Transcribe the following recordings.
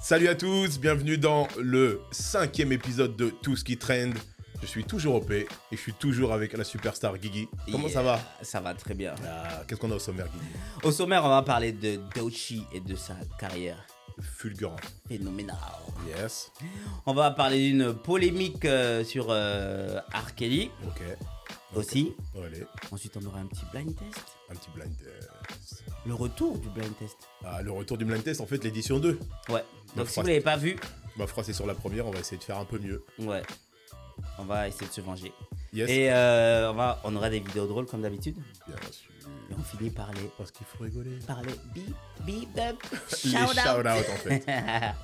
Salut à tous, bienvenue dans le 5e épisode de Tout ce qui trend. Je suis toujours OP et je suis toujours avec la superstar Guigui. Comment ça va? Ça va très bien. Qu'est-ce qu'on a au sommaire, Guigui? Au sommaire, on va parler de Doechii et de sa carrière Fulgurant. phénoménale. Yes. On va parler d'une polémique sur R. Kelly Ok. aussi. Allez, Ensuite, on aura un petit blind test. un petit blind test. Le retour du blind test. Le retour du blind test, en fait, l'édition 2. Ouais. Donc, si vous phrase. l'avez pas vu, Ma phrase est sur la première, on va essayer de faire un peu mieux. ouais. On va essayer de se venger. Yes. Et on aura des vidéos drôles comme d'habitude. Bien sûr. Et on finit par les Parce qu'il faut rigoler. beep, beep, up, Les shout shout-out, out. en fait.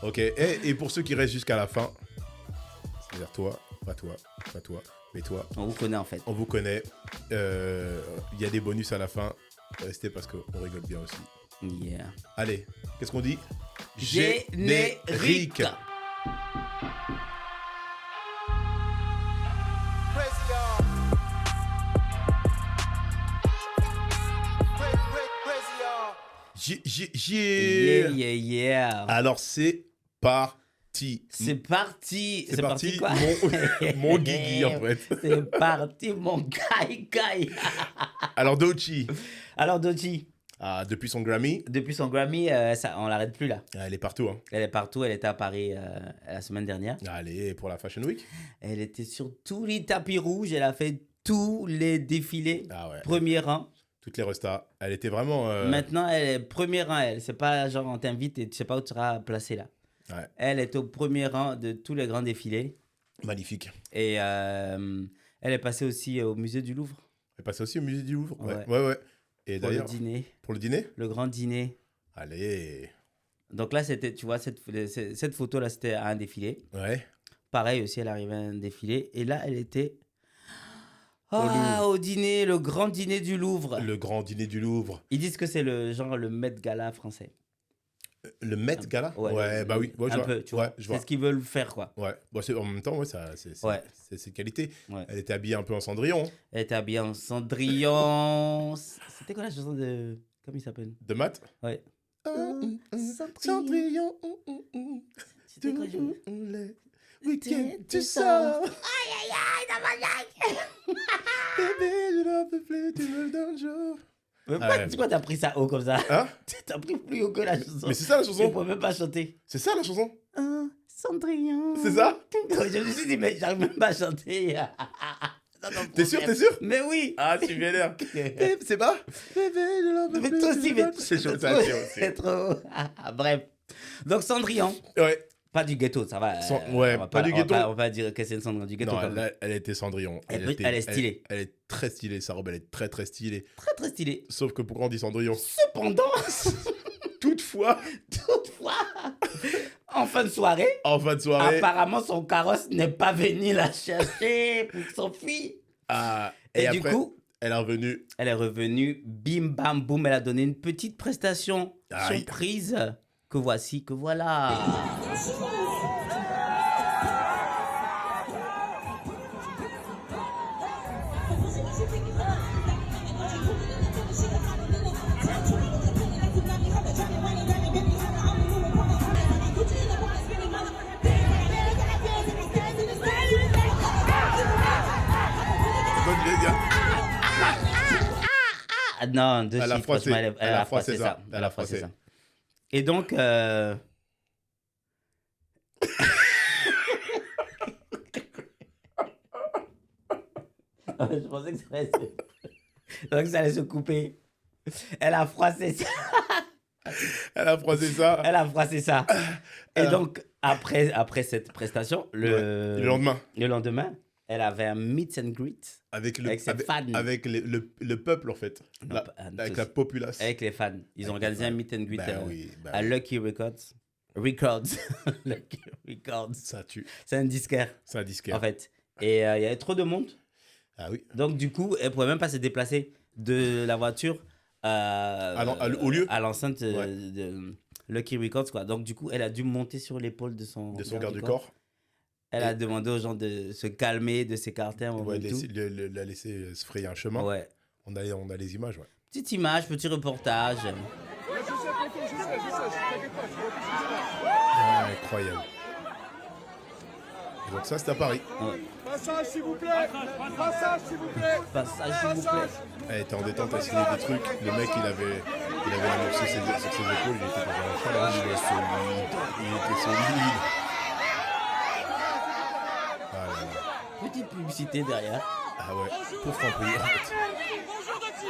Ok, et pour ceux qui restent jusqu'à la fin, c'est-à-dire toi, pas toi, mais toi, On vous connaît en fait. on vous connaît. Il y a des bonus à la fin. Restez parce qu'on rigole bien aussi. Yeah. Allez, qu'est-ce qu'on dit? Générique. Yeah, yeah, yeah. Alors c'est parti. C'est parti. C'est parti, quoi? mon Guigui en fait. C'est parti, mon Kai. Alors Doechii, Alors, Doechii, depuis son Grammy, depuis son Grammy, on l'arrête plus là. elle est partout. Hein. Elle est partout. Elle était à Paris la semaine dernière. Allez, pour la Fashion Week. Elle était sur tous les tapis rouges. Elle a fait tous les défilés. Ah ouais. Premier rang. Toutes les restas. Elle était vraiment... Maintenant, elle est premier rang. Elle, c'est pas genre on t'invite et tu sais pas où tu seras placé là. Ouais. Elle est au premier rang de tous les grands défilés. magnifique. Et elle est passée aussi au musée du Louvre. Elle est passée aussi au musée du Louvre. Ouais. Ouais. Et Pour le d'ailleurs, dîner. pour le dîner. Le grand dîner. Allez. Donc là, c'était, tu vois, cette photo-là, c'était à un défilé. Ouais. Pareil aussi, elle arrivait à un défilé. Et là, elle était Louvre. au dîner, le grand dîner du Louvre. Le grand dîner du Louvre. Ils disent que c'est le Met Gala français. Le Met Gala. Ouais, bah oui. Ouais, je un vois. peu, tu vois. Ouais, je C'est vois. ce qu'ils veulent faire, quoi. Ouais. Bon, en même temps, ouais, c'est Ouais. c'est qualité. Ouais. Elle était habillée un peu en Cendrillon. Hein. Elle était habillée en Cendrillon. C'était quoi la chanson de... Comment il s'appelle? De Matt. Ouais. Cendrillon. C'était quoi, Le week-end, tu sors. Bébé, je n'en peux plus, tu me donnes chaud. Mais pourquoi t'as pris ça haut comme ça? Hein? T'as pris plus haut que la chanson. Mais c'est ça la Tu chanson. peux même pas chanter. C'est ça la chanson. Cendrillon. C'est ça? Je me suis dit, mais j'arrive même pas à chanter. T'es sûr, t'es sûr? Mais oui. Ah, tu vénères. C'est pas? Bébé, je n'en peux Mais plus. toi aussi, mais C'est chaud, ça, c'est trop. Bref. Donc Cendrillon, Ouais. pas du ghetto, ça va. Ouais, on va pas du ghetto. On va pas dire que c'est une Cendrillon du ghetto. Non, quand même. elle était Cendrillon. Elle est stylée. Elle est très stylée, sa robe, elle est très très stylée. Très très stylé. Sauf que pourquoi on dit Cendrillon? Cependant, Toutefois, en fin de soirée, en fin de soirée, apparemment son carrosse n'est pas venu la chercher pour son fils. et du après, coup, elle est revenue. elle est revenue, bim bam boum, elle a donné une petite prestation Aïe. surprise que voici, que voilà. Ah, non, de Elle a suite, froissé. franchement, elle a froissé ça. ça. Elle a froissé. ça. Et donc, je pensais que ça allait se couper. Elle a froissé ça. Elle a froissé ça. Elle a froissé ça. Et donc, après cette prestation, Le lendemain, elle avait un meet and greet avec ses fans. avec le peuple en fait. Non, Avec la populace. Avec les fans. Ils ont organisé un meet and greet à oui. Lucky Records. Lucky Records. Ça tue. C'est un disquaire, C'est un disquaire. en fait. Et il y avait trop de monde. Ah oui. Donc, du coup, elle ne pouvait même pas se déplacer de la voiture au lieu. à l'enceinte de Lucky Records, quoi. Donc, du coup, elle a dû monter sur l'épaule de son garde du corps. Elle a demandé aux gens de se calmer, de s'écarter un moment. Ouais, la laisser se frayer un chemin. Ouais. On a les images, ouais. Petite image, petit reportage. Incroyable. Et donc ça, c'est à Paris. Passage, s'il vous plaît. Passage, s'il vous plaît. Passage, s'il vous plaît. Elle était en détente à signer des trucs. Le mec, il avait un morceau sur ses épaules. Il était dans un challenge. Il était solide. Ah là là. Petite publicité derrière. Ah ouais, pour Franprix, en fait. Bonjour, Dati.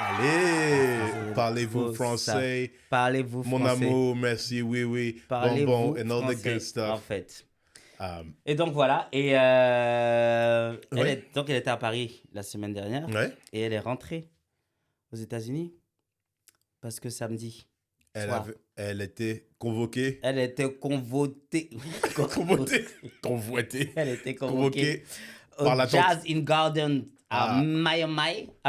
Allez, parlez-vous français. Parlez-vous français. Mon amour, merci, oui, oui. Parlez-vous Bonbon and all the français, good stuff. en fait. Um, Et donc voilà. Et Ouais. donc elle était à Paris la semaine dernière. ouais. Et elle est rentrée aux États-Unis parce que samedi soir, Elle était convoquée. elle était convoitée. Convoitée. Elle était Convoquée convoquée au par la Jazz in Garden à Ah.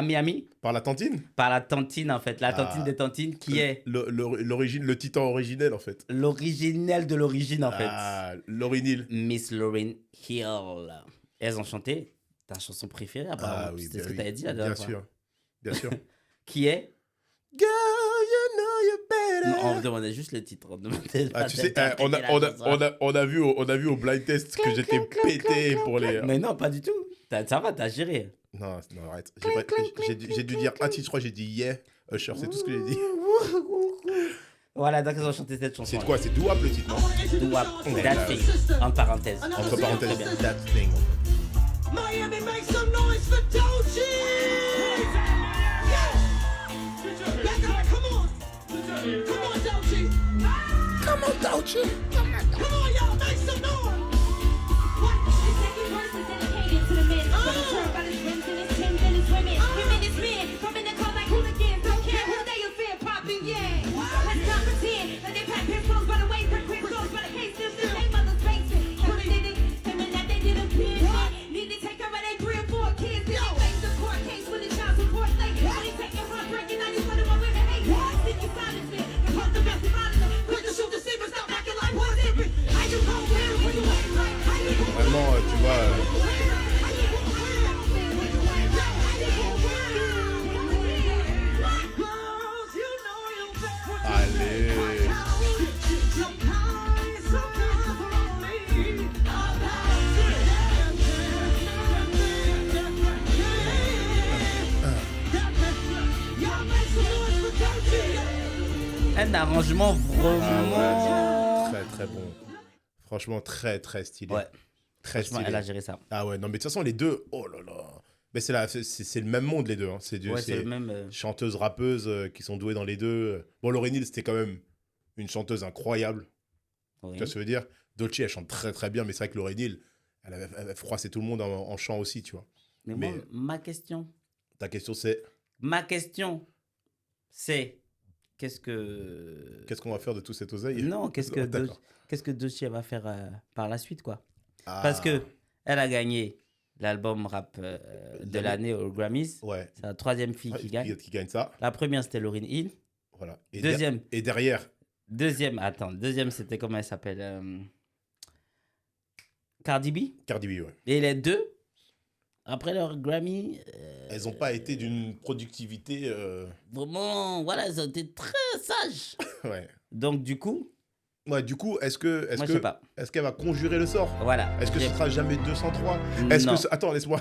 Miami, par la tantine. par la tantine en fait, la tantine Ah. des tantines qui est L'origine, le titan originel en fait. l'originel de l'origine en fait. Ah, Laurie Neal. Miss Lauryn Hill. Elles ont chanté ta chanson préférée apparemment. Ah oui, c'est ce que oui. tu avais dit la Bien dernière fois. sûr. Bien sûr. Qui est Girl, you know you better. Non, on me demandait juste le titre. On me demandait Ah, pas tu sais, d'interpréter la chanson. on a vu au blind test que j'étais pété pour les. Mais non, pas du tout. Ça va, t'as géré. Non, non, arrête. J'ai dû dire un titre, je crois, j'ai dit yeah, Usher, c'est tout ce que j'ai dit. Voilà, donc ils ont chanté cette chanson. C'est quoi? C'est Do Wap le titre, non? Do Wap, Ouais, That là, Thing, entre parenthèses. Entre Très parenthèses, bien. That Thing. Miami, make some noise for Doechii. Yeah. Come on. Come on, Doechii. Come on, Doechii. Come on, y'all, make some noise. The second verse is dedicated to the men. Gonna turn about his rims and his Timbs and his women. Him and his men, come in the car like hooligans. Don't care who they offend, popping, yeah. Let's not pretend that they pack pistols by the way, quick clothes by the case. This is their mother's basement. Kevin did it, claiming that they did a bid. Need to take care of their 3 or 4 kids. Then they face the court case with the child support late. When they take your heartbreaking, now you put them on women hate. Stick your silence, man. The cause the best of them. Quick to shoot the secret, stop acting like what's different. How you gon' win when you ain't right? How you gon' Vraiment, tu vois. Allez. Un arrangement vraiment. Ah ouais, très très bon. Franchement, très très stylé. Ouais. Très Franchement, stylé. elle a géré ça. Ah ouais, non, mais de toute façon, les deux, oh là là. Mais c'est le même monde, les deux. Hein. Ouais, c'est le même. Chanteuses, rappeuses qui sont douées dans les deux. Bon, Laurie Neal, c'était quand même une chanteuse incroyable. Oui. Tu vois ce que je veux dire? Doechii, elle chante très très bien, mais c'est vrai que Laurie Neal, elle avait froissé tout le monde en chant aussi, tu vois. Mais mais- moi, ma question, Ta question, c'est qu'est-ce que. qu'est-ce qu'on va faire de tout cet oseille? Non, qu'est-ce que D'accord. Doechii va faire par la suite, quoi. Ah, Parce que elle a gagné l'album rap de L'année- l'année aux Grammys. Ouais. C'est la 3e fille qui gagne. Qui gagne ça. La première, c'était Lauryn Hill. Voilà. Et Deuxième, et derrière, deuxième, c'était comment elle s'appelle Cardi B. Cardi B, ouais. Et les deux, après leur Grammy, Elles n'ont pas été d'une productivité. vraiment, voilà, elles ont été très sages. Ouais. Donc, du coup, Ouais, du coup, moi, je sais pas. est-ce qu'elle va conjurer le sort? Voilà. Est-ce que ce J'ai- sera jamais 203? Non. Attends, laisse-moi.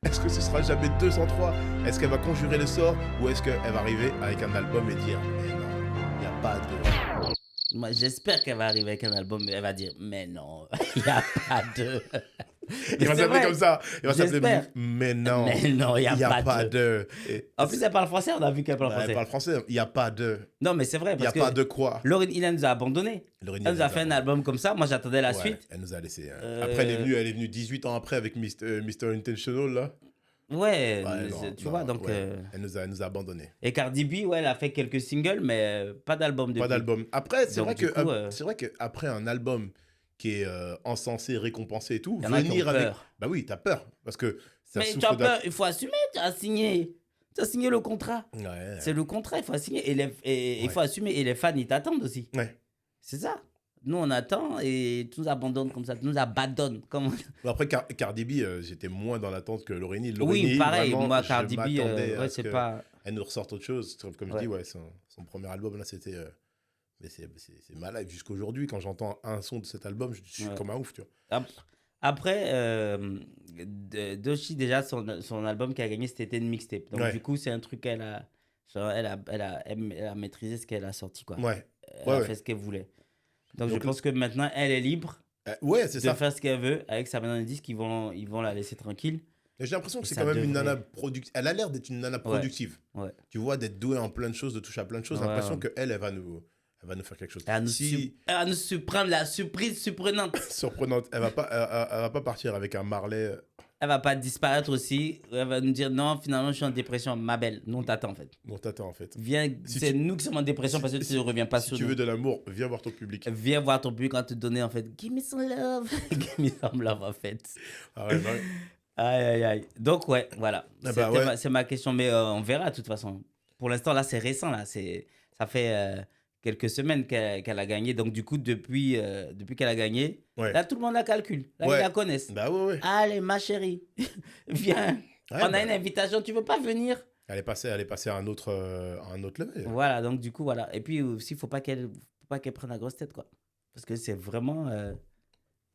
Est-ce que ce sera jamais 203? Est-ce qu'elle va conjurer le sort ou est-ce qu'elle va arriver avec un album et dire mais non, il n'y a pas de. Moi, j'espère qu'elle va arriver avec un album, mais elle va dire, mais non, il n'y a pas de... Il va C'est s'appeler vrai. comme ça. Il va s'appeler J'espère. mais non. Mais non, il n'y Il n'y a, a pas de... de. Et- En plus, elle parle français, on a vu qu'elle parle Bah, français. elle parle français. Il n'y a pas de. Non, mais c'est vrai, Il n'y a parce que pas de quoi. Lauryn Hill, elle nous a abandonnés. Laurie Elle Neal, nous a fait un album comme ça, moi j'attendais la ouais, suite. Elle nous a laissé. Hein. Euh, Après, elle est venue 18 ans après avec Mr. Intentional, là. Ouais, Ouais, mais non, tu non, vois, donc... ouais. Elle nous a abandonnés. Et Cardi B, ouais, elle a fait quelques singles, mais pas d'album depuis. Pas d'album. Après, c'est Donc, vrai du que coup, c'est vrai qu'après un album qui est encensé, récompensé et tout, Il y en a qui venir ont avec. peur. Bah oui, t'as peur. Parce que ça Mais tu souffre as peur, il faut assumer, tu as signé. Tu as signé le contrat. Ouais. C'est le contrat, il faut assumer. Il Ouais. faut assumer. Et les fans, ils t'attendent aussi. Ouais. C'est ça. Nous, on attend et tu nous abandonnes comme ça. Tu nous abandonnes. Comme... Bon, après, Cardi B, j'étais moins dans l'attente que Laurie Neal. Oui, Neal, pareil. vraiment, Moi, je Cardi B, m'attendais à ouais, ce c'est que- pas... elle nous ressort autre chose. Comme je Ouais. dis, ouais, son premier album, là, c'était... mais c'est malade. Jusqu'à aujourd'hui, quand j'entends un son de cet album, je suis Ouais. comme un ouf, tu vois. Après, Doechii, déjà, son album qui a gagné, c'était une mixtape. Donc, Ouais. du coup, c'est un truc qu'elle a, genre, elle a maîtrisé ce qu'elle a sorti, quoi. Ouais, Elle Ouais, a ouais. fait ce qu'elle voulait. Donc, je Donc, pense que maintenant, elle est libre Ouais, c'est de ça. faire ce qu'elle veut avec sa maison de disques. Ils vont la laisser tranquille. Et j'ai l'impression que Et c'est ça quand même une devrait- nana productive. Elle a l'air d'être une nana productive. Ouais. Tu vois, d'être douée en plein de choses, de toucher à plein de choses. J'ai Ouais, l'impression ouais. qu'elle, elle va nous faire quelque chose. Elle va nous, Si elle va nous surprendre la surprise surprenante. surprenante, elle va pas partir avec un Marley. Elle va pas disparaître aussi. Elle va nous dire non, finalement, je suis en dépression. Ma belle, nous, on t'attend en fait. Dont t'attends en fait. Viens, Si c'est tu- nous qui sommes en dépression parce que tu ne reviens pas Si sur tu nous. veux de l'amour, viens voir ton public. Viens voir ton public quand te donner en fait. Give me some love. Give me some love en fait. Ah ouais, bah ouais. Aïe, aïe, aïe. Donc, ouais, voilà. Ah bah C'était ouais. c'est ma question, mais on verra de toute façon. Pour l'instant, là, c'est récent. Là. Ça fait quelques semaines qu'elle a gagné. Donc, du coup, depuis qu'elle a gagné, Ouais. là, tout le monde la calcule. Là, Ouais. ils la connaissent. Bah ouais, ouais. Allez, ma chérie, viens. Ouais, On a bah, une invitation, tu veux pas venir? Elle est passée à un autre level. Voilà, donc du coup, voilà. Et puis aussi, faut pas qu'elle prenne la grosse tête, quoi. Parce que c'est vraiment...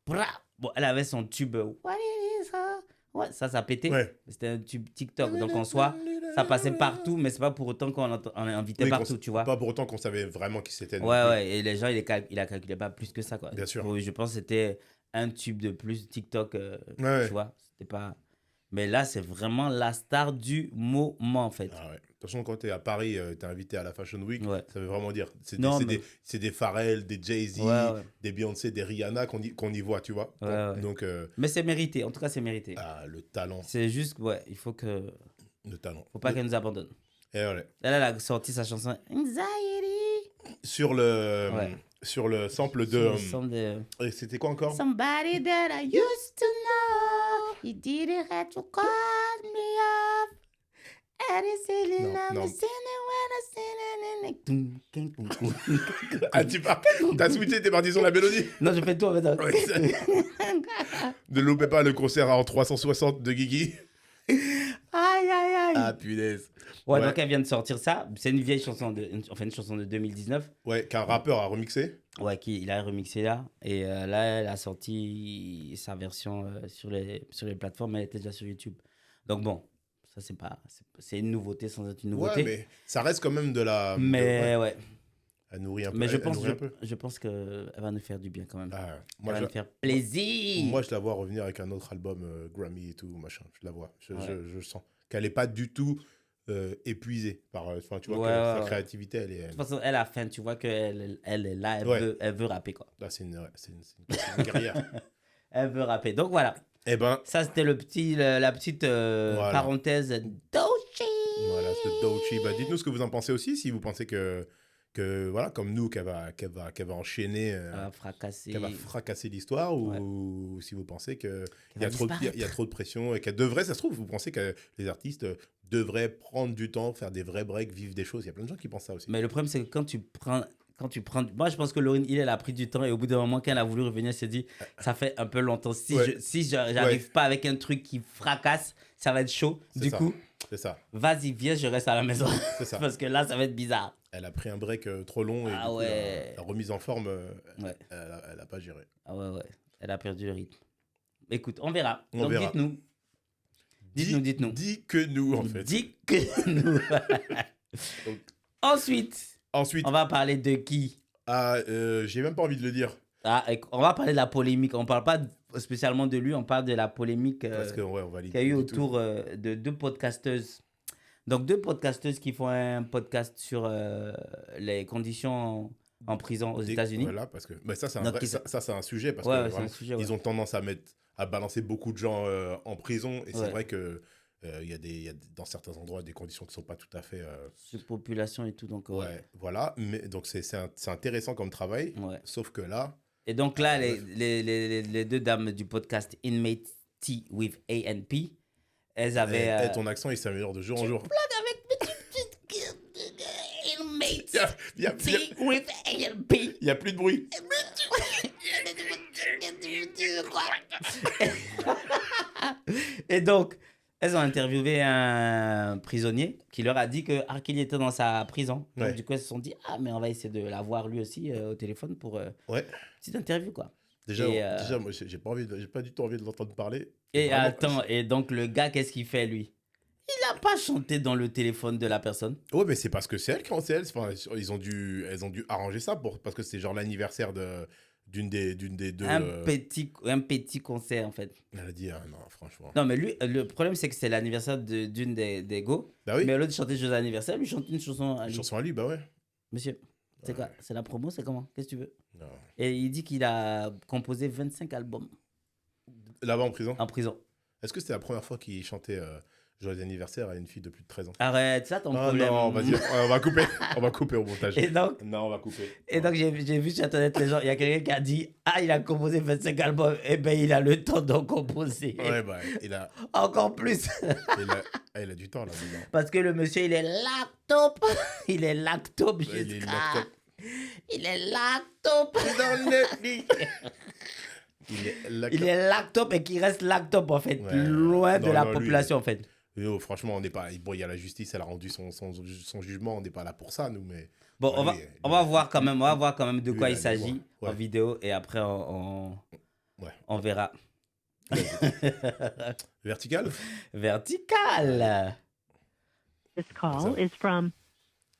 bra. Bon, elle avait son tube... What it is, huh? Ouais, ça pétait. Ouais. C'était un tube TikTok. Donc en soi, ça passait partout, mais c'est pas pour autant qu'on on est invité Oui, partout, tu vois. Pas pour autant qu'on savait vraiment qui c'était. non Ouais, plus. ouais. Et les gens, il a calculé pas plus que ça, quoi. Bien sûr. Je pense que c'était un tube de plus TikTok, Ouais. tu vois. C'était pas... Mais là, c'est vraiment la star du moment, en fait. Ah ouais. De toute façon, quand t'es à Paris, t'es invité à la Fashion Week, Ouais. ça veut vraiment dire. Non, mais- C'est des Pharrell, des Jay-Z, Ouais, ouais. des Beyoncé, des Rihanna qu'on y voit, tu vois. Ouais, ouais. Donc, Mais c'est mérité. En tout cas, c'est mérité. le talent. C'est juste, ouais, il faut que... Le talent. Faut pas qu'elle nous abandonne. Et voilà. Elle a sorti sa chanson Anxiety. Sur le, Ouais. sur le sample Sur de. le son de... Et c'était quoi encore? Somebody that I used to know, he didn't have to call me up. And he's sitting Non, on non. the ceiling when I sing it. Toum, king, toum, toum. Ah, t'as switché, t'es parti sur la mélodie? Non, je fais tout en fait. Ouais, ne loupez pas le concert en 360 de Guigui. Aïe, aïe, aïe. Ah, punaise. Ouais, Ouais. donc elle vient de sortir ça. C'est une vieille chanson, une chanson de 2019. Ouais, qu'un rappeur a remixé. Ouais, il a remixé là. Et là, elle a sorti sa version sur les plateformes. Elle était déjà sur YouTube. Donc bon, ça c'est une nouveauté sans être une nouveauté. Ouais, mais ça reste quand même de la. Mais ouais. ouais. Elle nourrit un peu. Mais elle nourrit un peu. je pense qu'elle va nous faire du bien quand même. Ah, Elle moi, va je, nous faire plaisir. moi, je la vois revenir avec un autre album Grammy et tout, machin. Je la vois. Ouais. Je sens qu'elle n'est pas du tout épuisée par. Enfin, tu vois, Ouais, que ouais, sa ouais. créativité, elle est. De toute façon, elle a faim, tu vois qu'elle elle est là, Ouais. elle veut rapper quoi. Là, c'est une guerrière. Elle veut rapper. Donc voilà, Eh ben, ça c'était la petite Voilà. parenthèse Doechii. voilà, c'est Doechii. Bah, dites-nous ce que vous en pensez aussi, si vous pensez que voilà, comme nous, qu'elle va enchaîner, Elle va fracasser. qu'elle va fracasser l'histoire, ou si vous pensez qu'il y, va a trop de- disparaître. il y a trop de pression et qu'elle devrait, ça se trouve, vous pensez que les artistes devraient prendre du temps, faire des vrais breaks, vivre des choses. Il y a plein de gens qui pensent ça aussi. Mais le problème c'est que quand tu prends moi je pense que Lauryn Hill elle a pris du temps et au bout d'un moment quand elle a voulu revenir elle s'est dit ça fait un peu longtemps Ouais. si j'arrive pas avec un truc qui fracasse ça va être chaud. C'est Du ça. coup C'est ça, vas-y viens je reste à la maison c'est ça. parce que là ça va être bizarre. Elle a pris un break trop long et Ah du coup, ouais. la remise en forme, Ouais. elle a pas géré. Ah ouais, elle a perdu le rythme. Écoute, on verra. On Donc verra. dites-nous. Dites-nous. Dis que nous, en fait. Dites que nous. Donc, Ensuite, ensuite, on va parler de qui? j'ai même pas envie de le dire. On va parler de la polémique. On parle pas spécialement de lui, on parle de la polémique Parce que, ouais, on va qu'il y a eu autour de deux podcasteuses. Donc, deux podcasteuses qui font un podcast sur les conditions en prison aux États-Unis. Voilà, parce que mais ça, c'est un, Donc, vrai- ils- ça, c'est un sujet. Parce Ouais, que ouais, c'est un vraiment, sujet, ouais. ils ont tendance à balancer beaucoup de gens en prison. Et c'est Ouais. vrai que il y a dans certains endroits des conditions qui ne sont pas tout à fait. Surpopulation et tout. Donc, Ouais, voilà. Mais, donc, c'est intéressant comme travail. Ouais. Sauf que là. Et donc là, Ouais. les deux dames du podcast Inmate Tea with A&P, elles avaient... ton accent, il s'améliore de jour en jour. Inmate Il y a Tea with A&P. y a plus de bruit. Et donc, elles ont interviewé un prisonnier qui leur a dit que R. Kelly était dans sa prison. Donc, Ouais. du coup, elles se sont dit, ah, mais on va essayer de l'avoir lui aussi au téléphone pour Ouais. petite interview, quoi. Déjà, Et, déjà moi, j'ai pas du tout envie de l'entendre parler. Et Vraiment, attends, et donc le gars, qu'est-ce qu'il fait, lui? Il n'a pas chanté dans le téléphone de la personne. Ouais, mais c'est parce que c'est elle qui c'est elle. Enfin, elles ont dû arranger ça parce que c'est genre l'anniversaire d'une des deux. Un petit concert, en fait. Elle a dit, ah, non, franchement. Non, mais lui, le problème, c'est que c'est l'anniversaire d'une des go. Bah oui, Mais l'autre chantait joyeux anniversaire, lui chante une chanson à une lui. chanson à lui, bah ouais. Monsieur, c'est quoi? C'est la promo, c'est comment? Qu'est-ce que tu veux? Non. Et il dit qu'il a composé 25 albums Là-bas en prison. en prison. Est-ce que c'était la première fois qu'il chantait Joyeux anniversaire à une fille de plus de 13 ans? Arrête, ça ton Ah problème. non, vas-y, on va couper. On va couper au montage. Et donc, Non, on va couper. j'ai vu sur Internet les gens, il y a quelqu'un qui a dit, ah, il a composé 25 albums, eh ben il a le temps d'en composer. Ouais, bah, il a Encore plus. il a du temps là. dedans. Parce que le monsieur, il est lactope. Il est lactope Ouais, il est jusqu'à... lactope. Il est lactope. Il est lactope et qui reste lactope, en fait. Ouais. Loin de Non, la non, lui, population, en fait. Yo, franchement, on n'est pas. Bon, il y a la justice, elle a rendu son jugement. On n'est pas là pour ça, nous. Mais Bon, ouais, on va voir quand même de lui, quoi il il a s'agit dit, ouais. en vidéo et après on verra. vertical. Vertical. This call is from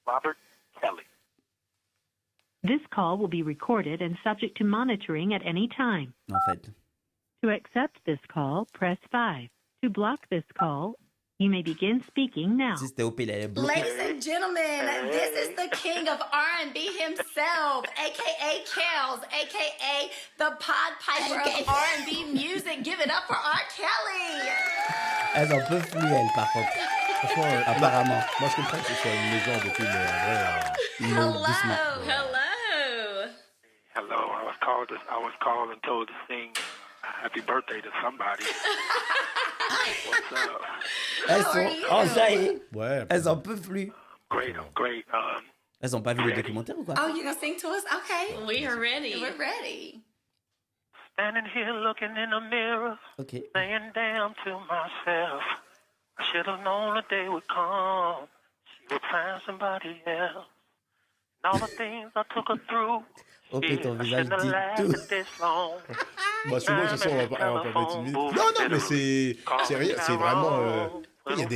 Robert Kelly. This call will be recorded and subject to monitoring at any time. En fait. To accept this call, press 5. To block this call, you may begin speaking now. Si c'était OP, il allait bloquer. Ladies and gentlemen, this is the king of R&B himself, aka Kells, aka the Pod Piper of R&B music. Give it up for R. Kelly. Elles en peuvent plus, elles, par contre. Franchement, Apparemment. moi, je comprends que ce soit une légende et tout, mais en vrai. Non, doucement. Hello. Hello, I was called and told to sing happy birthday to somebody. What's up? Elles sont enjaillées. Ouais. Elles en peuvent plus. Great, great. Elles ont pas vu le documentaire ou quoi? Oh, you gonna sing to us? Okay. We are ready. We're ready. Standing here looking in the mirror, Ok. saying damn to myself. I should have known the day would come. She would find somebody else. And all the things I took her through. OP, ton I visage shouldn't have dit lasted tout. this long. Bah, souvent, de toute façon, on va parler de musique. Non, non, mais c'est rien. C'est vraiment. Il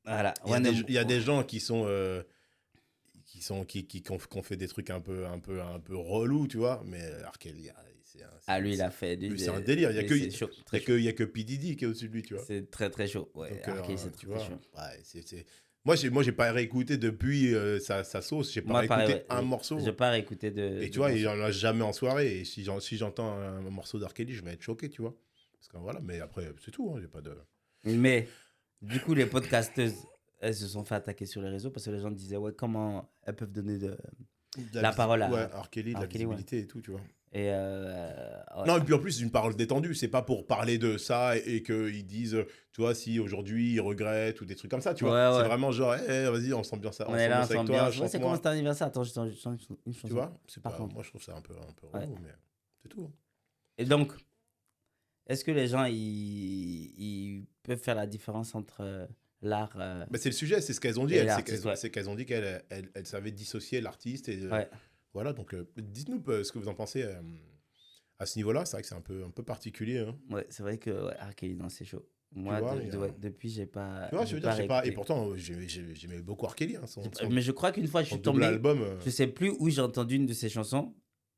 Voilà. il y a des gens qui sont. Qui ont fait des trucs un peu relous, tu vois. Mais R. Kelly, Ah, lui, il a fait du. c'est un délire. Il C'est chaud, très chaud. y a que P. Diddy qui est au-dessus de lui, tu vois. C'est très très chaud. Ouais, Donc, R. Kelly, c'est tu très, vois, très chaud. ouais, moi, j'ai pas réécouté depuis sa sauce. J'ai pas Moi, réécouté pareil, ouais. un morceau. J'ai pas réécouté de. Et tu vois, il y en a jamais en soirée. Et si j'entends un morceau d'R. Kelly, je vais être choqué, tu vois. Parce que voilà, mais après, c'est tout. Hein, j'ai pas de. Mais du coup, les podcasteuses, elles se sont fait attaquer sur les réseaux parce que les gens disaient, ouais, comment elles peuvent donner la parole à. Ouais, R. Kelly, de R. la Kelly, ouais. visibilité et tout, tu vois. Et ouais. Non, et puis en plus, c'est une parole détendue. C'est pas pour parler de ça et qu'ils disent, tu vois, si aujourd'hui ils regrettent ou des trucs comme ça, tu vois. Ouais, ouais. C'est vraiment genre, vas-y, on s'ambiance ça. On est là, avec ensemble. toi, Ouais, c'est chante-moi. comment cet anniversaire? Attends, je chante une chanson. Tu vois, c'est Par pas, contre. moi je trouve ça un peu Ouais. relou, mais c'est tout. Et donc, est-ce que les gens, ils peuvent faire la différence entre l'art Mais c'est le sujet, c'est ce qu'elles ont dit. Et C'est l'artiste, ouais. c'est qu'elles ont dit qu'elles savaient dissocier l'artiste. Et Ouais. voilà, donc dites-nous ce que vous en pensez à ce niveau-là. C'est vrai que c'est un peu particulier. Hein. Ouais, c'est vrai que ouais, R. Kelly, non, c'est chaud. Moi, vois, depuis, j'ai pas. Tu vois, je veux dire, je sais pas. réécouté. Et pourtant, j'aimais beaucoup R. Kelly. Hein, Mais je crois qu'une fois, je son suis double tombé. album. Je sais plus où j'ai entendu une de ses chansons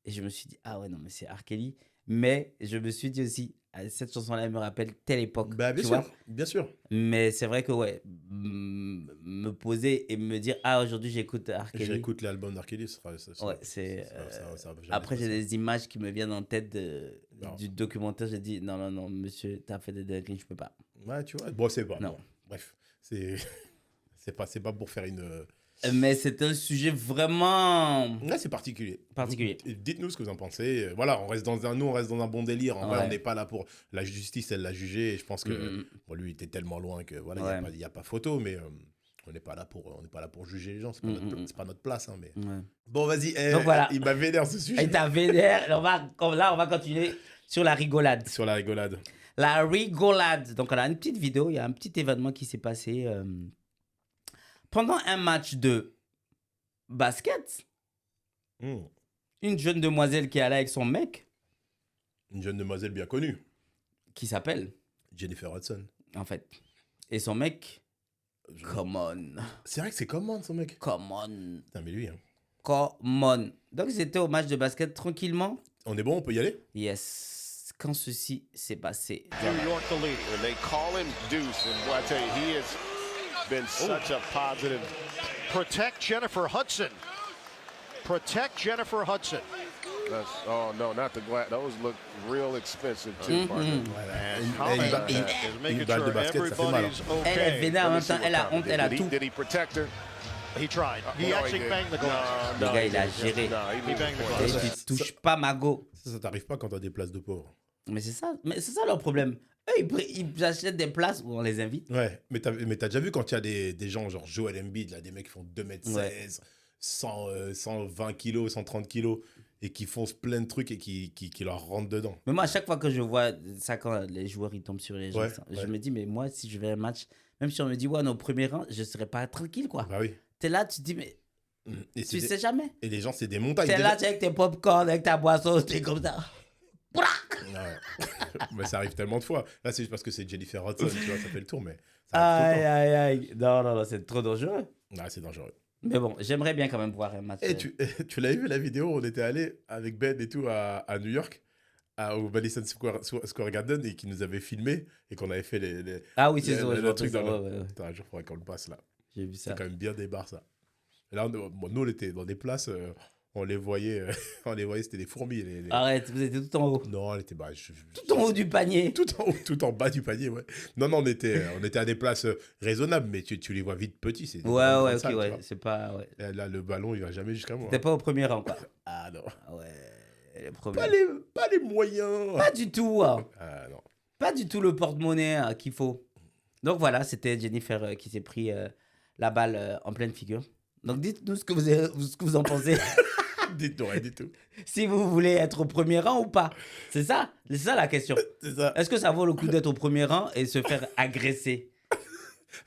et je me suis dit, ah ouais, non, mais c'est R. Kelly. Mais je me suis dit aussi, ah, cette chanson-là, elle me rappelle telle époque. Bah, bien tu sûr, vois. bien sûr. Mais c'est vrai que, ouais, me poser et me dire, ah, aujourd'hui, j'écoute R. Kelly. J'écoute l'album d'R. Kelly. Ouais, c'est. ça va jamais Après, j'ai passer. des images qui me viennent en tête Non. du documentaire. J'ai dit, non, non, non, monsieur, t'as fait des dingueries, je peux pas. Ouais, tu vois. Bon, c'est pas. Non. Bon, bref, c'est pas pour faire une. Mais c'est un sujet vraiment Ouais, c'est particulier. particulier. Dites-nous ce que vous en pensez. Voilà, on reste dans un bon délire. En vrai, Ouais. on n'est pas là pour la justice, elle l'a jugé. Et je pense que Mhm. bon, lui, il était tellement loin que voilà, Ouais. il y a pas photo. Mais on n'est pas là pour juger les gens. C'est pas, c'est pas notre place. Hein, mais Ouais. bon, vas-y. Donc voilà. Il m'a vénère ce sujet. Et t'as vénère. Là, on va continuer sur la rigolade. Sur la rigolade. La rigolade. Donc, on a une petite vidéo. Il y a un petit événement qui s'est passé pendant un match de basket. Une jeune demoiselle qui est allée avec son mec. Une jeune demoiselle bien connue. Qui s'appelle, Jennifer Hudson. en fait. Et son mec, come on. C'est vrai que c'est comment son mec? Come on. Putain, mais lui, hein. Come on. Donc, ils étaient au match de basket tranquillement. On est bon, on peut y aller? Yes. Quand ceci s'est passé. New York the leader, and they call him Deuce, and boy, I tell you, he has been such a positive. Protect Jennifer Hudson. Protect Jennifer Hudson. Oh no, not the glass. Those look real expensive too, partner. Is making une balle de sure basket, ça fait mal. everybody's Elle est okay. vénère en même temps. Elle a honte, elle a tout. Did he protect her? He tried. He No, actually didn't. banged the glass. Le No, gars, he il a didn't. géré. No, he He didn't. banged the Et glass. tu touches pas Mago. Ça t'arrive pas quand t'as des places de pauvres. Mais c'est ça leur problème. Eux, ils achètent des places où on les invite. Ouais, mais t'as déjà vu quand il y a des gens genre Joel Embiid, là, des mecs qui font 2m16, 120 kilos, 130 kilos, et qui font plein de trucs et qui leur rentrent dedans. Mais moi, à chaque fois que je vois ça, quand les joueurs ils tombent sur les gens, Ouais, je ouais. me dis, mais moi, si je vais à un match, même si on me dit, ouais, on est au premier rang, je serais pas tranquille, quoi. Bah oui. T'es là, tu te dis, mais Et, tu sais jamais. et les gens, c'est des montagnes. T'es Déjà- là, tu es avec tes popcorn, avec ta boisson, t'es comme ça. Ouais. Mais ça arrive tellement de fois. Là, c'est juste parce que c'est Jennifer Hudson, tu vois, ça fait le tour, mais ça Aïe, arrive aïe, aïe. Non, c'est trop dangereux. tout le temps. Ah, c'est dangereux. Mais bon, j'aimerais bien quand même voir un match. Et tu l'avais vu la vidéo, on était allé avec Ben et tout à New York, au Madison Square Garden, et qui nous avait filmé et qu'on avait fait les Ah oui, c'est ça, je le vois truc ça, dans ouais, ouais. Putain, un jour, il faudrait qu'on le passe là. J'ai vu C'est ça. quand même bien des bars, ça. Et là, nous, on était dans des places, on les voyait, c'était des fourmis. Arrête, vous étiez tout en haut. Non, elle était Tout en haut du panier. tout en haut, tout en bas du panier, ouais. Non, on était à des places raisonnables, mais tu les vois vite petits. C'est des Ouais, grandes ok, salles, tu ouais. vois. C'est pas. Ouais. Et là, le ballon, il va jamais jusqu'à moi. T'es pas au premier rang, quoi. Ah non. Ah ouais. Les problèmes. Pas les moyens. Pas du tout. Hein. Ah non. Pas du tout le porte-monnaie qu'il faut. Donc voilà, c'était Jennifer qui s'est pris la balle en pleine figure. Donc dites-nous ce que vous en pensez. Dites-nous, rien du tout. Si vous voulez être au premier rang ou pas. C'est ça la question. C'est ça. Est-ce que ça vaut le coup d'être au premier rang et se faire agresser?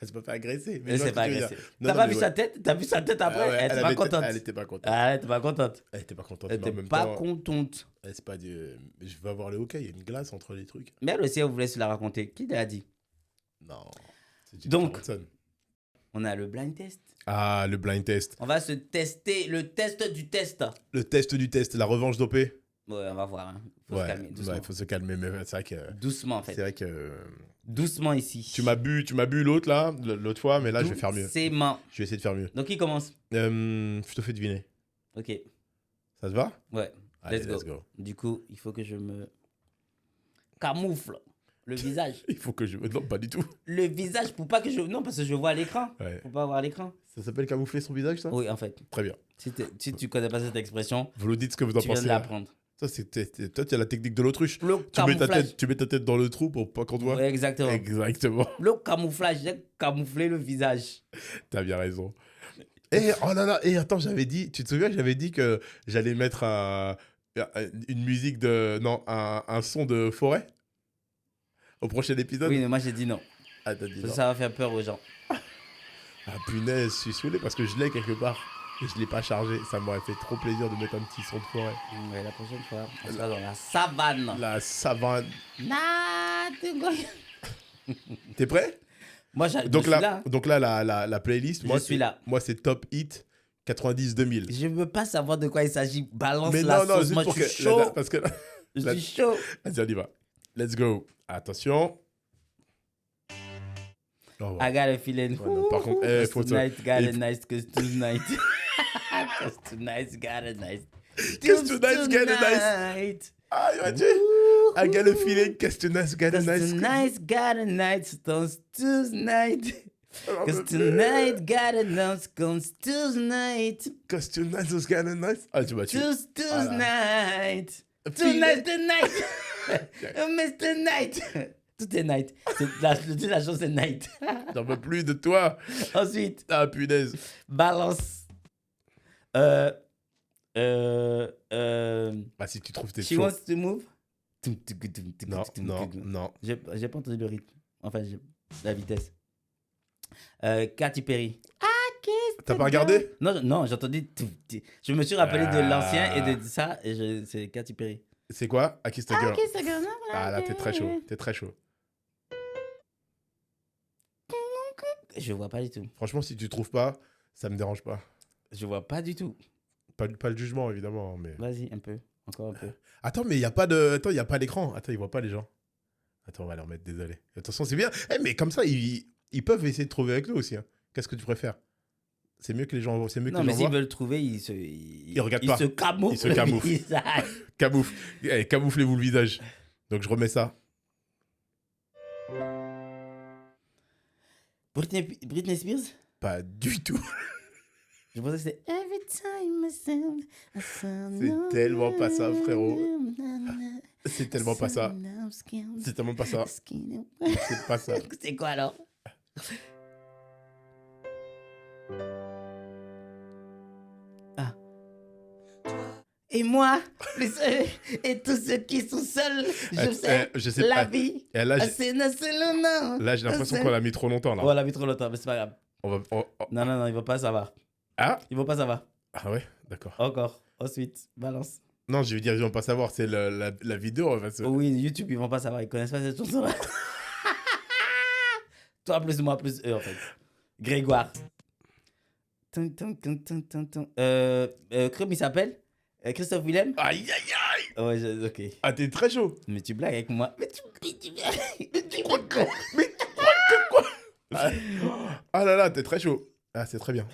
Elle s'est pas fait agresser. Elle s'est pas je veux dire. agressée. Non, T'as non, pas mais vu ouais. sa tête? T'as vu sa tête après? Ah ouais, Elle était pas contente. Elle était pas contente. Ah, elle était pas contente. Elle était pas contente. Elle mais en était même pas temps, contente. c'est pas je vais avoir le hockey, il y a une glace entre les trucs. Mais elle aussi, elle voulait se la raconter. Qui l'a dit? Non. C'est Jennifer Donc. Hudson. On a le blind test. Ah, le blind test. On va se tester le test du test. Le test du test, la revanche dopée. Ouais, on va voir. Hein. Faut se Ouais, calmer. Doucement. il faut se calmer, mais c'est vrai que. Doucement, en fait. C'est vrai que. Doucement ici. Tu m'as bu l'autre là, l'autre fois, mais là je vais faire mieux. Doucement. Je vais essayer de faire mieux. Donc, qui commence? Je te fais deviner. Ok. Ça te va? Ouais. Allez, Let's go. Du coup, il faut que je me camoufle le visage. Il faut que je. Non, pas du tout. Le visage pour pas que je. Non, parce que je vois à l'écran. Ouais. Faut pas voir l'écran. Ça s'appelle camoufler son visage, ça? Oui, en fait. Très bien. Si tu connais pas cette expression, Vous nous dites ce que vous en tu viens pensez. de l'apprendre. Ça, toi, tu as la technique de l'autruche. Le Tu mets, camouflage. tu mets ta tête dans le trou pour pas qu'on te voit. Ouais, exactement. Exactement. Le camouflage, j'ai camouflé le visage. T'as bien raison. Et oh là là, et attends, tu te souviens que j'avais dit que j'allais mettre une musique de. Non, un son de forêt au prochain épisode? Oui, mais moi j'ai dit non. Ah, t'as dit Parce que non. ça va faire peur aux gens. Ah punaise, je suis saoulé parce que je l'ai quelque part et je l'ai pas chargé. Ça m'aurait fait trop plaisir de mettre un petit son de forêt. Ouais, la prochaine fois, on sera dans la savane. La savane. T'es prêt? Moi, je Donc suis là, là. donc là la playlist, moi, Je suis là. Moi, c'est Top Hit 90-2000. Je veux pas savoir de quoi il s'agit. Balance Mais la non, sauce. juste Moi, pour je que. suis chaud. Parce que. Je suis chaud. Vas-y, on y va. Let's go. Attention. Oh, I got a feeling. Ouais, non, par contre, Cause faut tonight got a il- nice. Cause tonight. Cause tonight's got a nice. Cause tonight's got a nice. Ah, il m'a dit. I got a feeling cause tonight's got a Cause nice. tonight's got a nice. Cause tonight. Cause tonight got a nice. Cause tonight. Cause tonight's got a nice. Ah, tu m'as tué. Tonight. Feeling- Tonight. Mr. Night. Tout est night. La chose c'est night. J'en veux plus de toi. Ensuite, Ah, punaise. balance. Ah, si tu trouves tes She chaud. wants to move. Non. J'ai pas entendu le rythme. Enfin, la vitesse. Katy Perry. T'as pas regardé? Non, j'ai entendu. Je me suis rappelé de l'ancien et de ça. Et c'est Katy Perry. C'est quoi? I Kissed a Girl. Kiss a Girl. Ah là, t'es très chaud. Je vois pas du tout. Franchement, si tu trouves pas, ça me dérange pas. Je vois pas du tout. Pas le jugement, évidemment, mais... Vas-y, un peu. Encore un peu. Attends, mais il y a pas de... Attends, il y a pas l'écran. Attends, ils voient pas les gens. Attends, on va leur mettre, désolé. Attention, c'est bien. Mais comme ça, ils peuvent essayer de trouver avec nous aussi. Hein. Qu'est-ce que tu préfères? C'est mieux que les gens... C'est mieux que Non, les mais gens s'ils voient. veulent trouver, ils regardent pas. se camouflent. Ils se camouflent. Camouflez-vous le visage. Donc, je remets ça. Britney Spears? Pas du tout. Je pensais que c'était Every time I sound, C'est tellement pas ça, frérot. C'est tellement pas ça. C'est tellement pas ça. C'est pas ça. C'est quoi alors? Ah. Et moi, et tous ceux qui sont seuls, je sais pas. la vie. Et là, c'est le là, j'ai l'impression qu'on l'a mis trop longtemps. Là. On l'a mis trop longtemps, mais c'est pas grave. Non, il va pas savoir. Ah? Il va pas savoir. Ah ouais? D'accord. Encore. Ensuite, balance. Non, je veux dire, ils vont pas savoir. C'est la vidéo. Oui, YouTube, ils vont pas savoir. Ils connaissent pas cette chanson-là. Toi plus moi plus eux, en fait. Grégoire. Comme il s'appelle? Christophe Willem? Aïe, aïe, aïe! Ouais, ok. Ah, t'es très chaud. Mais tu blagues avec moi. Mais tu crois que quoi? Ah là là, t'es très chaud. Ah, c'est très bien.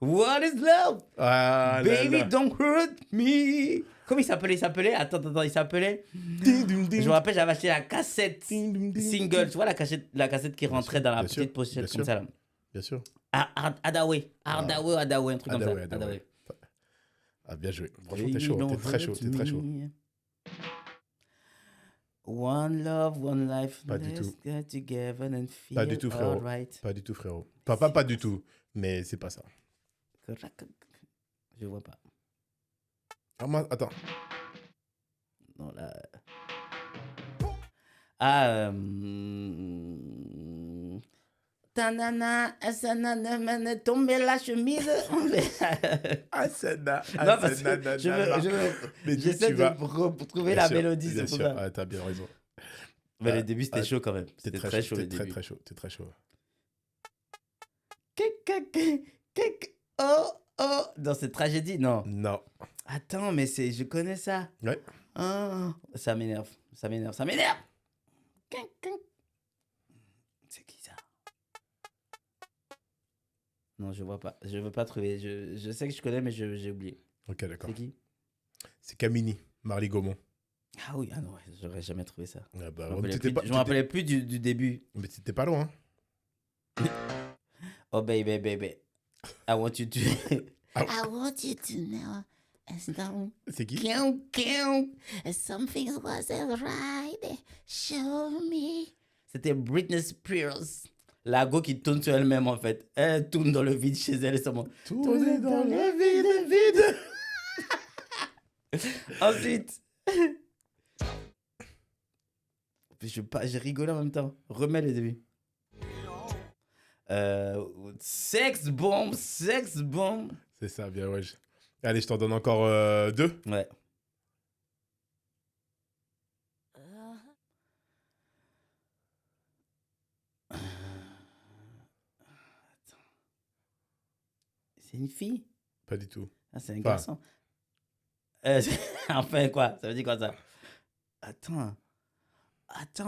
What is love? Ah, Baby, là. don't hurt me. Comment il s'appelait? Attends, il s'appelait... Je me rappelle, j'avais acheté la cassette single. Tu vois la cassette qui rentrait dans la petite pochette comme ça là. Bien sûr. Adawe, un truc comme ça. Adawe. Ah, bien joué. Franchement, t'es chaud. T'es très chaud. One love, one life. Pas du tout. Get together and feel Pas du tout, frérot. right. Pas du tout, frérot. Pas du tout. Mais c'est pas ça. Je vois pas. Ah, moi, attends. Non, là... Ah, Tanana, Asana, tomber la chemise. Asana, Non, parce que j'essaie de trouver la mélodie, c'est pour ça. Ah, t'as bien raison. Mais le début, c'était chaud quand même. C'était très chaud. T'es très chaud. T'es très chaud. Oh, dans cette tragédie, non. Non. Attends, mais je connais ça. Ouais. Oh, ça m'énerve. C'est qui ça? Non, je vois pas. Je veux pas trouver. Je sais que je connais, mais j'ai oublié. Ok, d'accord. C'est qui? C'est Camini, Marly Gaumont. Ah oui, ah non, j'aurais jamais trouvé ça. Ah bah, je me rappelais plus du début. Mais c'était pas loin. Oh baby, I want you to... I want you to know as long C'est qui? as something wasn't right. Show me. C'était Britney Spears. La go qui tourne sur elle-même, en fait. Elle tourne dans le vide chez elle et seulement... Tourner dans le vide. Ensuite... J'ai rigolé en même temps. Remets le début. Sex bomb. C'est ça, bien, ouais. Allez, je t'en donne encore 2. Ouais. C'est une fille? Pas du tout. Ah, c'est un garçon. Enfin, quoi? Ça veut dire quoi, ça? Attends,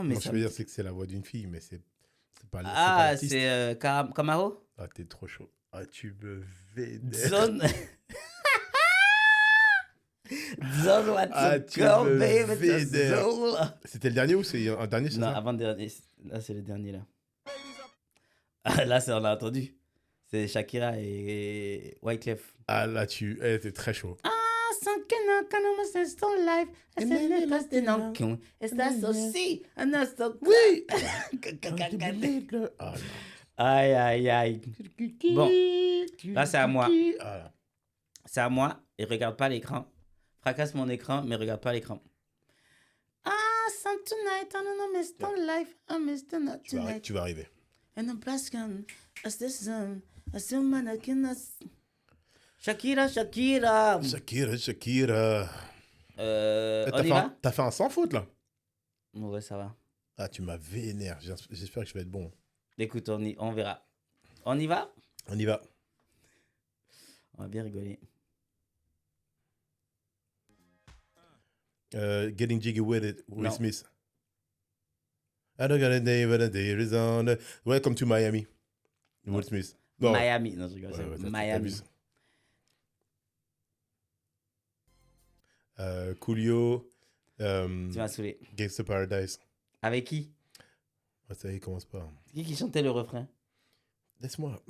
mais Moi, ça... je veux dire, c'est que c'est la voix d'une fille, mais c'est pas Ah, l'artiste. c'est Camaro? Ah, t'es trop chaud. Ah, tu me vénères. Zone what tu go, me baby. vénères. C'était le dernier ou c'est un dernier, c'est Non, ça? avant-dernier. Là, c'est le dernier, là. Ah, là, on a entendu. C'est Shakira et Wyclef. Ah, là, t'es très chaud. Oui. Aïe. Bon, là, c'est à moi. Ah. C'est à moi et regarde pas l'écran. Fracasse mon écran, mais regarde pas l'écran. some tonight, I don't know, Mr. Life, I'm Mr. Not tonight. Tu vas arriver. And the blast gun, as this as a mannequin, as... Shakira. Shakira. On y va? T'as fait un sans faute, là? Ouais, ça va. Ah, tu m'as vénère. J'espère que je vais être bon. Écoute, on verra. On y va? On y va. On va bien rigoler. Getting Jiggy With It, Will Non. Smith. I don't got a day, but a day is on. Welcome to Miami. Will Smith. Non. Miami. Non, je rigole, Ouais, c'est ouais, Miami. Coolio. Tu m'as saoulé. Gangsta Paradise. Avec qui? Ah, ça y est, il commence pas. Qui chantait le refrain? Laisse-moi.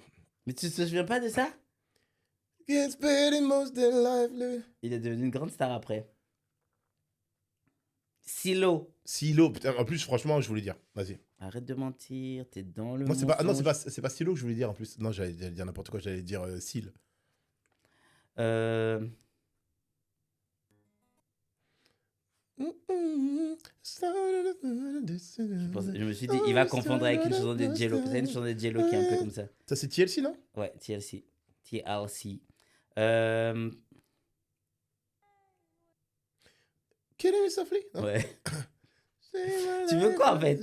Mais tu te souviens pas de ça? Gets paid in most their life. Il est devenu une grande star après. Silo. Silo. Putain, en plus, franchement, je voulais dire. Vas-y. Arrête de mentir, t'es dans le Non, c'est pas, mensonge. c'est pas Silo que je voulais dire en plus. Non, j'allais dire n'importe quoi. J'allais dire Seal. Je me suis dit, il va confondre avec une chanson de Jello. C'est une chanson de Jello qui est un peu comme ça. Ça, c'est TLC, non? Ouais, TLC. TLC. Killing Me Softly? Non? Ouais. Tu veux quoi, en fait?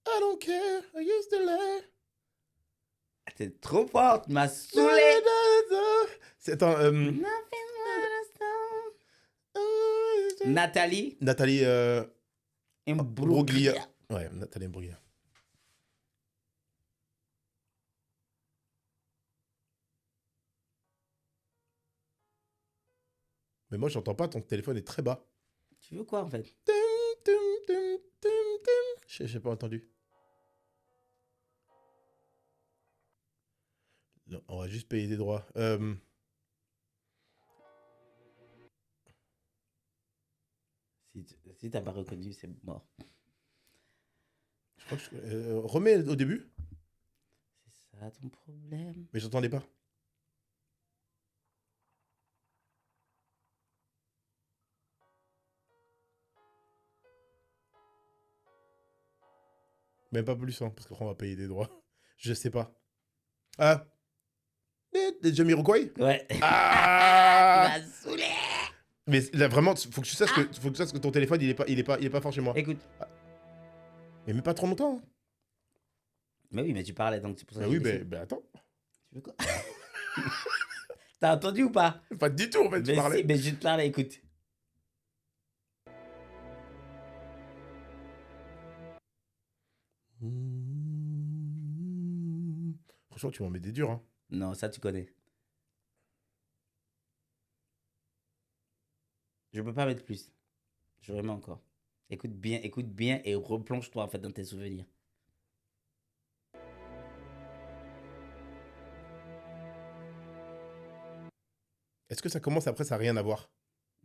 I don't care, I used to lie. T'es trop forte, tu m'as saoulé. Attends, Nathalie Nathalie Imbruglia. Bruglia. Ouais, Nathalie Bruglia. Mais moi, j'entends pas, ton téléphone est très bas. Tu veux quoi, en fait? J'ai pas entendu. Non, on va juste payer des droits. Si t'as pas reconnu, c'est mort. Je crois que remets au début, C'est ça ton problème. mais j'entendais pas. Même pas plus, hein, parce qu'après on va payer des droits. Je sais pas. Ah, des Jamiroquai? Ouais. Ah. Tu m'as saoulé. Mais là vraiment, faut que tu saches que ton téléphone il est pas fort chez moi. Écoute. Mais pas trop longtemps. Hein. Mais oui, mais tu parlais, donc c'est pour ça Bah que oui, j'ai laissé. mais attends. Tu veux quoi? T'as entendu ou pas? Pas du tout en fait, tu Mais parlais. si, mais je te parlais, écoute. Franchement, tu m'en mets des durs. Hein. Non, ça tu connais. Je peux pas mettre plus. Je remets encore. Écoute bien et replonge-toi en fait dans tes souvenirs. Est-ce que ça commence après, ça n'a rien à voir?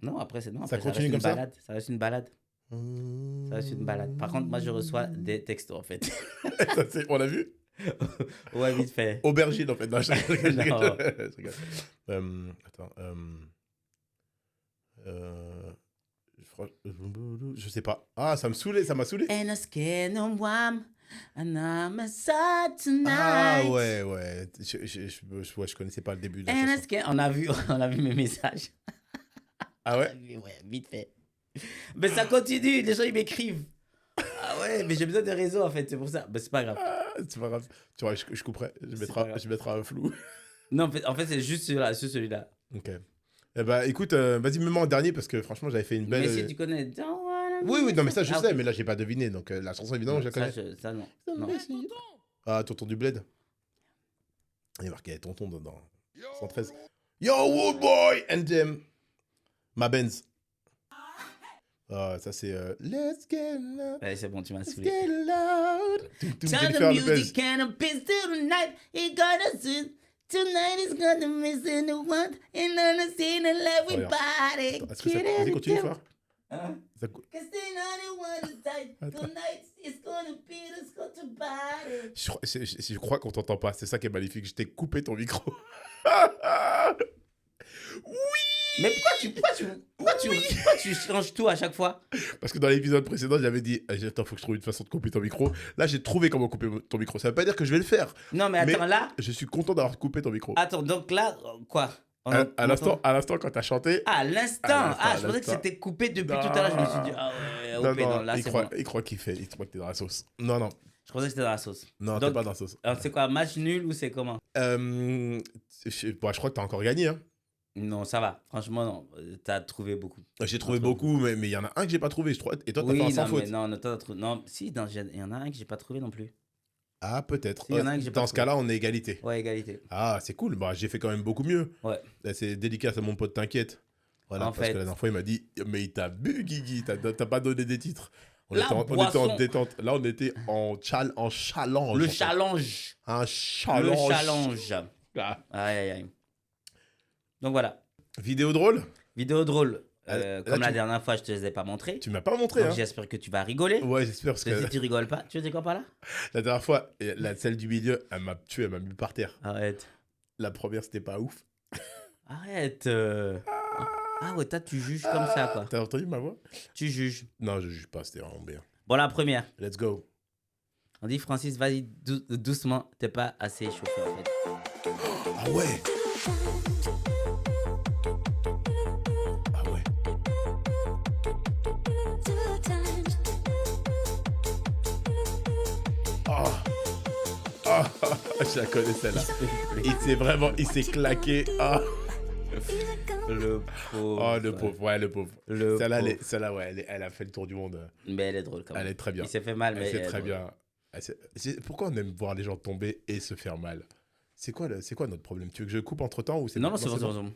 Non, après c'est non. Ça Après, continue reste comme une ça balade. Ça reste une balade. Ça reste une balade. Par contre, moi je reçois des textos en fait. Ça, on l'a vu? Ouais, vite fait. Aubergine en fait. Non, je rigole, je Non. rigole, je rigole. Attends. Je sais pas. Ah, ça m'a saoulé. And I scared no one, and I'm sad tonight. Ah ouais. Je connaissais pas le début de la And I chanson. scared... on a vu mes messages. Ah ouais? Ouais, vite fait. Mais ça continue, les gens ils m'écrivent. Ah ouais, mais j'ai besoin de réseau en fait, c'est pour ça. Mais c'est pas grave. Ah, c'est pas grave. Tu vois, je couperai. Je mettrai un flou. Non, en fait c'est juste celui-là. Ok. Eh bah écoute, vas-y, mets-moi en dernier parce que franchement, j'avais fait une belle. Mais si tu connais. Don't wanna Oui, non, mais ça je Ah, sais, ok. mais là j'ai pas deviné. Donc la chanson, évidemment, je la connais. Ça, non. Non. Ah, Tonton du Bled. Il y a marqué Tonton dans 113. Yo, Woodboy and Ma Benz. Ah, ça c'est Let's get loud. Allez, c'est bon, tu m'as Let's saoulé. get loud. Turn Jennifer the Lopez. music and a piece to the night. It gonna sit. Tonight is gonna miss anyone. And gonna see the everybody. Est-ce que ça vas-y, continue fort. Hein? Ça- Cause tonight is tight. Tonight is gonna be the Scotch party. Je crois qu'on t'entend pas. C'est ça qui est magnifique. Je t'ai coupé ton micro. Mais pourquoi tu changes tout à chaque fois? Parce que dans l'épisode précédent, j'avais dit attends, faut que je trouve une façon de couper ton micro. Là, j'ai trouvé comment couper ton micro. Ça veut pas dire que je vais le faire. Non, mais attends, là. Je suis content d'avoir coupé ton micro. Attends, donc là, quoi? À l'instant, quand t'as chanté. Ah, l'instant. Je pensais que c'était coupé depuis tout à l'heure. Je me suis dit, ah ouais, non, là, c'est bon. il croit qu'il fait. Il croit que t'es dans la sauce. Non. Je pensais que c'était dans la sauce. Non, donc, t'es pas dans la sauce. Alors, c'est quoi, match nul ou c'est comment? Je crois que t'as encore gagné. Hein. Non, ça va. Franchement, non. T'as trouvé beaucoup. J'ai trouvé beaucoup, mais il y en a un que j'ai pas trouvé. Et toi, t'as fait un sans faute. Non, toi, t'as trouvé. Non, si, il y en a un que j'ai pas trouvé non plus. Ah, peut-être. Si, y en a un que j'ai pas dans ce trouvé. cas-là, on est égalité. Ouais, égalité. Ah, c'est cool. Bah, j'ai fait quand même beaucoup mieux. Ouais. Là, c'est délicat, à mon pote, t'inquiète. Voilà, parce que la dernière fois, il m'a dit mais il t'a bu, Guigui. T'as pas donné des titres. On était en détente. Là, on était en challenge. Le challenge. Un challenge. Le challenge. Ah. Aïe. Donc voilà. Vidéo drôle. Comme la dernière fois, je te les ai pas montrés. Tu m'as pas montré. Donc hein. J'espère que tu vas rigoler. Ouais, j'espère. Parce que Si tu rigoles pas, tu sais quoi par là? la dernière fois, celle du milieu, elle m'a tué, elle m'a mis par terre. Arrête. La première, c'était pas ouf. Arrête. Ah ouais, toi, tu juges comme ça, quoi. T'as entendu ma voix? Tu juges. Non, je juge pas, c'était vraiment bien. Bon, la première. Let's go. On dit, Francis, vas-y doucement. T'es pas assez chauffé, en fait. Ah ouais. Ah ouais. Je la connais celle-là. Il s'est claqué. Ah. Le pauvre. Oh, le pauvre, ouais, le pauvre. Celle-là, ouais, elle a fait le tour du monde. Mais elle est drôle quand même. Elle est très bien. Il s'est fait mal, mais elle est très bien. Pourquoi on aime voir les gens tomber et se faire mal? C'est quoi notre problème? Tu veux que je coupe entre temps ou c'est Non, c'est bon.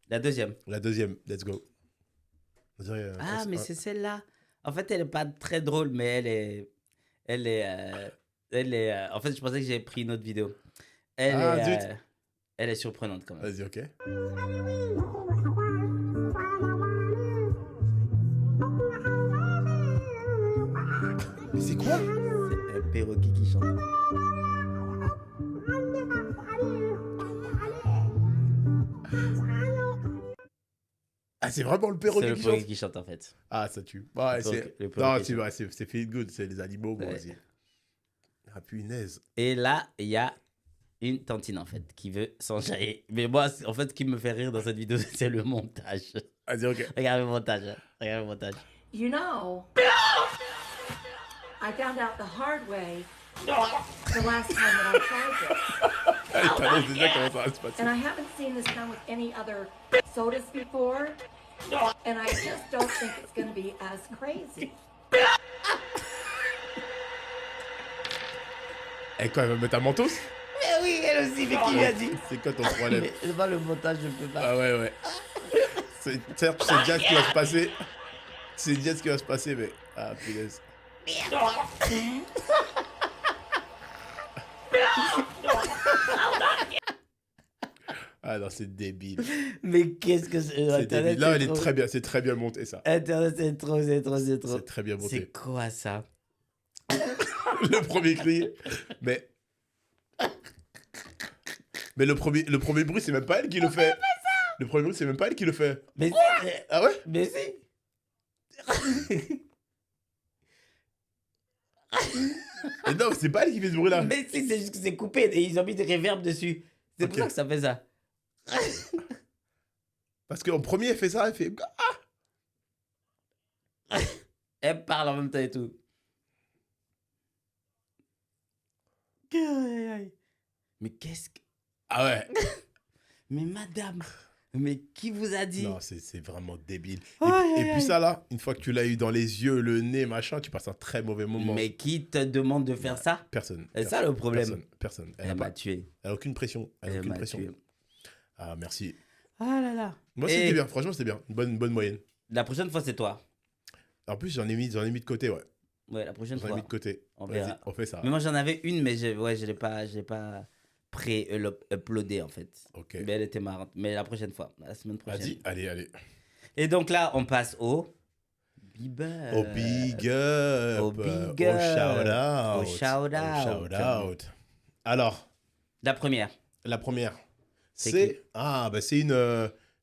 La deuxième. Let's go. Mais c'est celle-là. En fait, elle est pas très drôle, mais elle est. En fait, je pensais que j'avais pris une autre vidéo. Elle est surprenante quand même. Vas-y, ok. Mais c'est quoi? C'est un perroquet qui chante. Ah, c'est vraiment le perroquet qui chante? C'est le perroquet qui chante en fait. Ah, ça tue. Ouais, c'est feel good, c'est les animaux, moi aussi. Ah, punaise. Et là, il y a une tantine en fait qui veut s'enjailler. Mais moi, en fait, ce qui me fait rire dans cette vidéo, c'est le montage. Vas-y, ok. Regarde le montage. You know, I found out the hard way the last time that I tried this. Allez, t'as déjà comment ça va se passer. And I haven't seen this done with any other sodas before. And I just don't think it's going to be as crazy. Et quoi, elle va mettre un mentos? Mais oui, elle aussi, mais qui lui a dit? C'est quoi ton problème? Mais le montage, je peux pas. Ah ouais. Certes, c'est déjà ce qui va se passer. C'est déjà ce qui va se passer, mais... Ah, punaise. Ah non, c'est débile. Mais qu'est-ce que c'est? C'est débile. Là, elle est très bien. C'est très bien monté, ça. Internet, c'est trop. C'est très bien monté. C'est quoi, ça? Le premier cri. Mais le premier bruit, c'est même pas elle qui le fait. Le premier bruit, c'est même pas elle qui le fait. Mais ah ouais? Mais si. Et non, c'est pas elle qui fait ce bruit-là. Mais si, c'est juste que c'est coupé et ils ont mis des reverbs dessus. C'est pour ça que ça fait ça. Parce qu'en premier, elle fait ça, elle fait... Elle parle en même temps et tout. Mais qu'est-ce que... Ah ouais. Mais madame, mais qui vous a dit? Non, c'est vraiment débile. Et puis ça là, une fois que tu l'as eu dans les yeux, le nez, machin, tu passes un très mauvais moment. Mais qui te demande de faire ça? Personne. C'est ça le problème. Personne. Elle m'a tué. Elle a aucune pression. Tué. Ah, merci. Ah là là. Moi, c'était bien. Franchement, c'était bien. Une bonne moyenne. La prochaine fois, c'est toi. En plus, j'en ai mis de côté, ouais. Ouais, la prochaine fois. J'en ai mis de côté. On verra. On fait ça. Mais moi, j'en avais une, mais je l'ai pas pré-uploadé en fait. Ok. Mais elle était marrante. Mais la prochaine fois, la semaine prochaine. Vas-y, allez. Et donc là, on passe au big up. Au big up. Au big Au up. shout out. Au shout out. Au shout out. Alors, La première. la première, C'est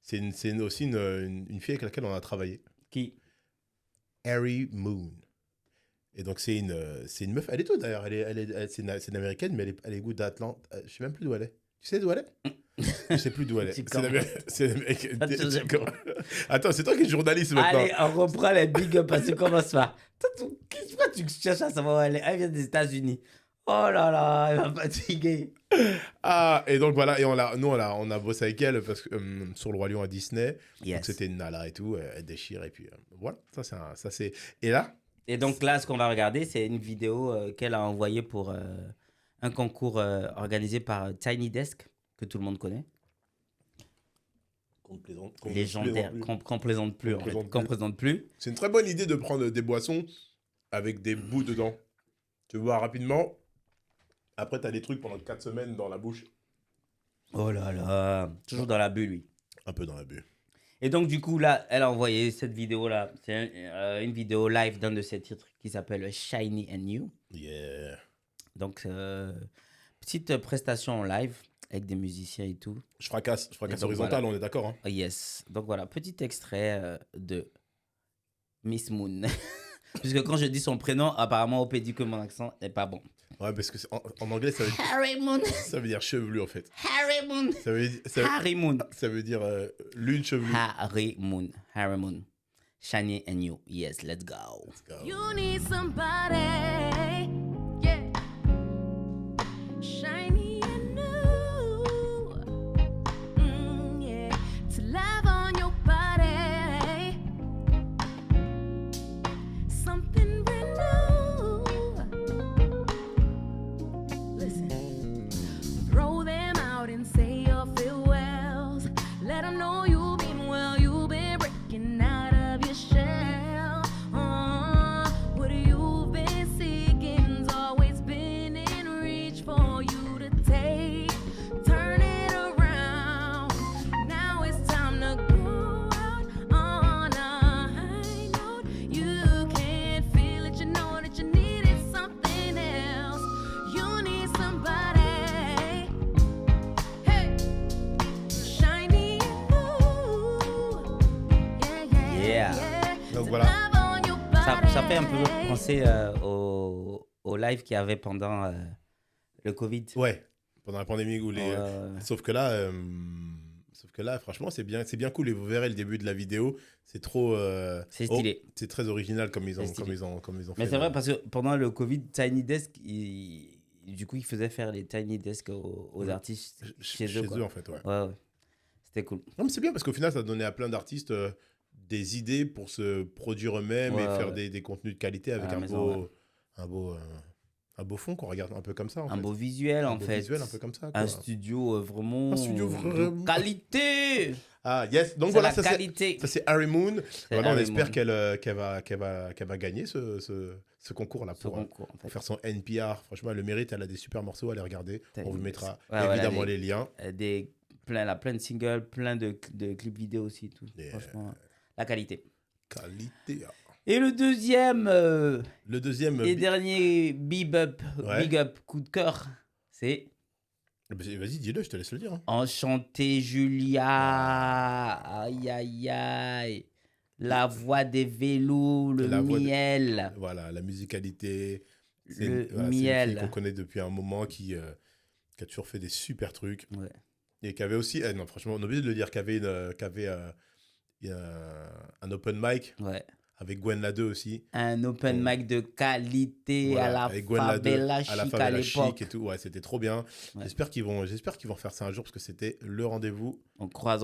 c'est aussi une fille avec laquelle on a travaillé. Qui? Harry Moon. Et donc, c'est une meuf. Elle est d'où d'ailleurs? C'est une américaine, mais elle est goût d'Atlante. Je sais même plus d'où elle est. Tu sais d'où elle est? Je sais plus d'où elle est. Tu C'est une américaine. Ça te répond. Attends, c'est toi qui es journaliste maintenant. Allez, on reprend les big up parce que commence pas. Pourquoi tu cherches à savoir où elle est? Elle vient des États-Unis. Oh là là, elle va fatiguer. Ah, et donc voilà, et on a bossé avec elle parce que, sur le Roi Lion à Disney. Yes. Donc c'était Nala et tout, elle déchire, et puis voilà, ça c'est. Et là, Et donc là, ce qu'on va regarder, c'est une vidéo qu'elle a envoyée pour un concours organisé par Tiny Desk, que tout le monde connaît. Légendaire, qu'on plaisante plus. Qu'on présente plus. C'est une très bonne idée de prendre des boissons avec des bouts dedans. Tu vois rapidement. Après, t'as des trucs pendant 4 semaines dans la bouche. Oh là là, toujours dans la bulle, lui. Un peu dans la bulle. Et donc, du coup, là, elle a envoyé cette vidéo-là. C'est une vidéo live d'un de ses titres qui s'appelle Shiny and New. Yeah. Donc, petite prestation en live avec des musiciens et tout. Je fracasse donc, horizontal, voilà. on est d'accord, hein? Oh, yes. Donc, voilà, petit extrait de Miss Moon. Puisque quand je dis son prénom, apparemment, OP dit que mon accent n'est pas bon. Ouais, parce que en anglais, ça Harry Moon. ça veut dire chevelu, en fait. Harry Moon. Harry Moon. Ça veut dire lune chevelue. Harry Moon. Harry Moon. Shiny and New. Yes, let's go. Let's go. You need somebody, yeah, shiny and new, yeah, to love on your body, something brand new. Listen, throw them out and say your farewells. Let them know you've been well, you've been breaking out of your shell. What you've been seeking's always been in reach for you to take. Turn it around. Now it's time to go out on a high note. You can't feel it, you know that you needed something else. You need somebody, hey, shiny and new. Yeah, Yeah. Donc To voilà. love on your Ça fait un peu body. penser au live qu'il y avait pendant le Covid. Ouais, pendant la pandémie où les. Ouais. Sauf que là, franchement, c'est bien cool. Et vous verrez le début de la vidéo, c'est trop. C'est stylé. C'est très original comme ils ont, C'est stylé. comme ils ont fait. Mais c'est vrai parce que pendant le Covid, Tiny Desk, du coup, ils faisaient faire les Tiny Desk aux artistes chez eux. en fait, ouais. Ouais. C'était cool. Non, mais c'est bien parce qu'au final, ça donnait à plein d'artistes des idées pour se produire eux-mêmes Ouais, et faire ouais. des contenus de qualité avec À la un maison, beau fond qu'on regarde un peu comme ça. En Un fait. beau visuel, Un en beau fait. visuel un peu comme ça. Quoi. Un studio vraiment. Un studio de vraiment- qualité. Ah, yes. Donc C'est voilà, la ça c'est. qualité. Ça, c'est Harry Moon. Voilà, on Harry espère Moon. qu'elle va gagner ce concours-là Ce pour concours, en fait. faire son NPR. Franchement, elle le mérite. Elle a des super morceaux. Allez regarder. On vous mettra Ouais, voilà, évidemment les liens. Elle a plein de singles, plein de clips vidéo aussi. Tout. Yeah. Franchement, la qualité. Qualité. Et le deuxième Le deuxième. et dernier big up Ouais. coup de cœur, c'est Vas-y, dis-le, je te laisse le dire. hein. Enchanté Julia. Aïe, aïe, aïe. La voix des vélos, le La voix de- miel. Voilà, la musicalité. Le C'est une miel. fille qu'on connaît depuis un moment qui a toujours fait des super trucs. Ouais. Et qui avait aussi. Non, franchement, on a oublié de le dire, qui avait un open mic Ouais. avec Gwen Lade aussi. Un open mic de qualité Voilà, à la avec Gwen Lade, favela à la chic à favela chic l'époque. et tout. Ouais, c'était trop bien. Ouais. J'espère qu'ils vont faire ça un jour parce que c'était le rendez-vous. On croise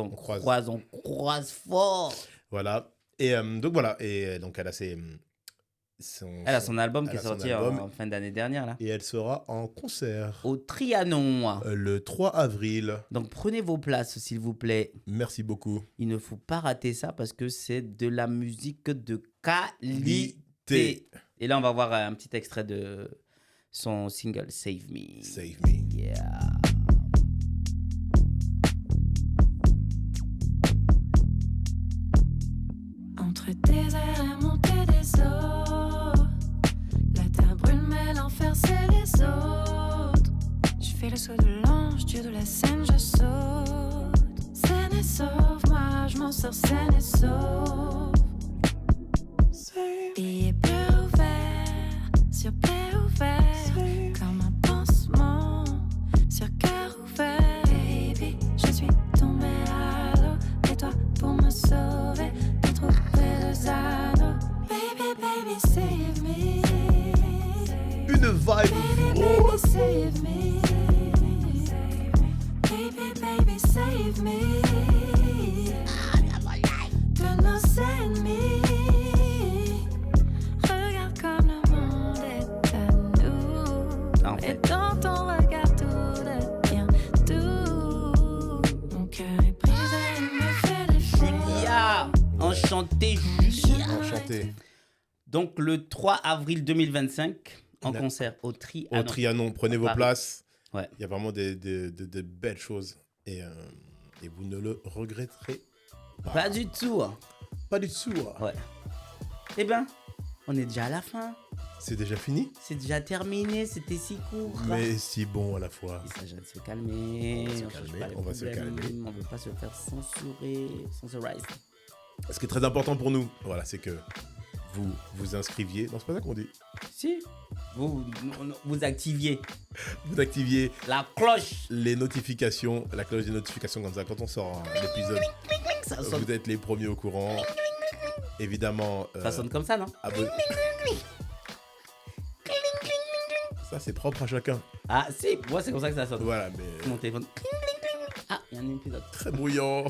fort. Voilà. Et donc voilà. Et donc elle a Elle a son album qui elle est a son sorti album. en fin d'année dernière, là. Et elle sera en concert Au Trianon. le 3 avril. Donc prenez vos places, s'il vous plaît. Merci beaucoup. Il ne faut pas rater ça parce que c'est de la musique de qualité. Qualité. Et là, on va voir un petit extrait de son single Save Me. Save me. Yeah. Entre tes airs et monter autres. Je fais le saut de l'ange, dieu de la scène, je saute. Scène et sauve, moi je m'en sors scène et sauve. Billet bleu ouvert, sur plaie ouvert, comme un pansement, sur cœur ouvert. Baby, je suis tombée à l'eau, et toi pour me sauver, t'as trouvé le anneaux. Baby, baby, save me. Une vibe Baby, gros. baby, save me. Baby, baby, save me. De nos ennemis. Regarde comme le monde est à nous. En fait. Et dans ton regard tout devient doux. Mon cœur est brisé, il me fait des Julia, enchanté Julia. Enchanté. Donc le 3 avril 2025, en La- concert au Au Trianon. Trianon, prenez vos Paris. places. Ouais. Il y a vraiment des belles choses. Et vous ne le regretterez Pas du tout. pas du tout. Ouais. Eh ben, on est déjà à la fin. C'est déjà fini, C'est déjà terminé, c'était si court. mais si bon à la fois. Il s'agit de se calmer. On va se cherche calmer, pas les on va se problèmes, calmer. On veut pas se faire censurer. Censurize. Ce qui est très important pour nous, voilà, c'est que vous vous inscriviez. Non, c'est pas ça qu'on dit. Si. Vous activiez Vous activiez la cloche. les notifications, la cloche des notifications comme ça. Quand on sort un épisode, Ça sonne, vous êtes les premiers au courant. Évidemment, ça sonne comme ça, non? ça c'est propre à chacun. Ah, si. Moi, c'est comme ça que ça sonne. Voilà, mais Mon téléphone. Ah, il y a un épisode. très bruyant,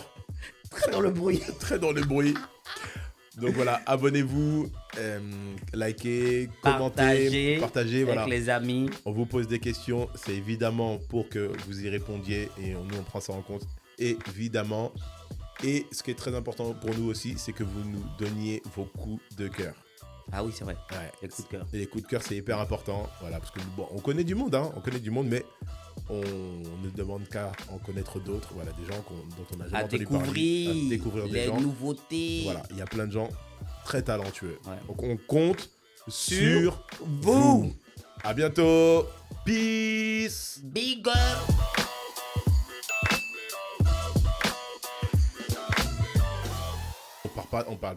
Très dans le bruit. très dans le bruit. Donc voilà, abonnez-vous, likez, commentez, partagez. avec Voilà. les amis. On vous pose des questions, c'est évidemment pour que vous y répondiez et nous on prend ça en compte, évidemment. Et ce qui est très important pour nous aussi, c'est que vous nous donniez vos coups de cœur. Ah oui, c'est vrai. Ouais. Les coups de cœur. Et les coups de cœur, c'est hyper important. Voilà, parce que bon, on connaît du monde, mais on ne demande qu'à en connaître d'autres. Voilà, des gens dont on n'a jamais À entendu découvrir, parler. À découvrir des les gens. nouveautés. Voilà, il y a plein de gens très talentueux. Ouais. Donc on compte sur vous. À bientôt. Peace. Big up.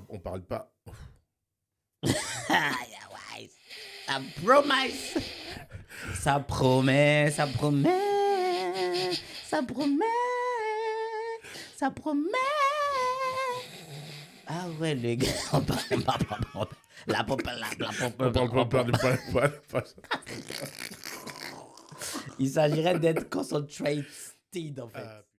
On parle pas. Ah, yeah, ouais. Ça promet. Ça promet, ça promet. Ça promet. Ça promet. Ah ouais, les gars. On parle pas. Il s'agirait d'être concentrated en fait.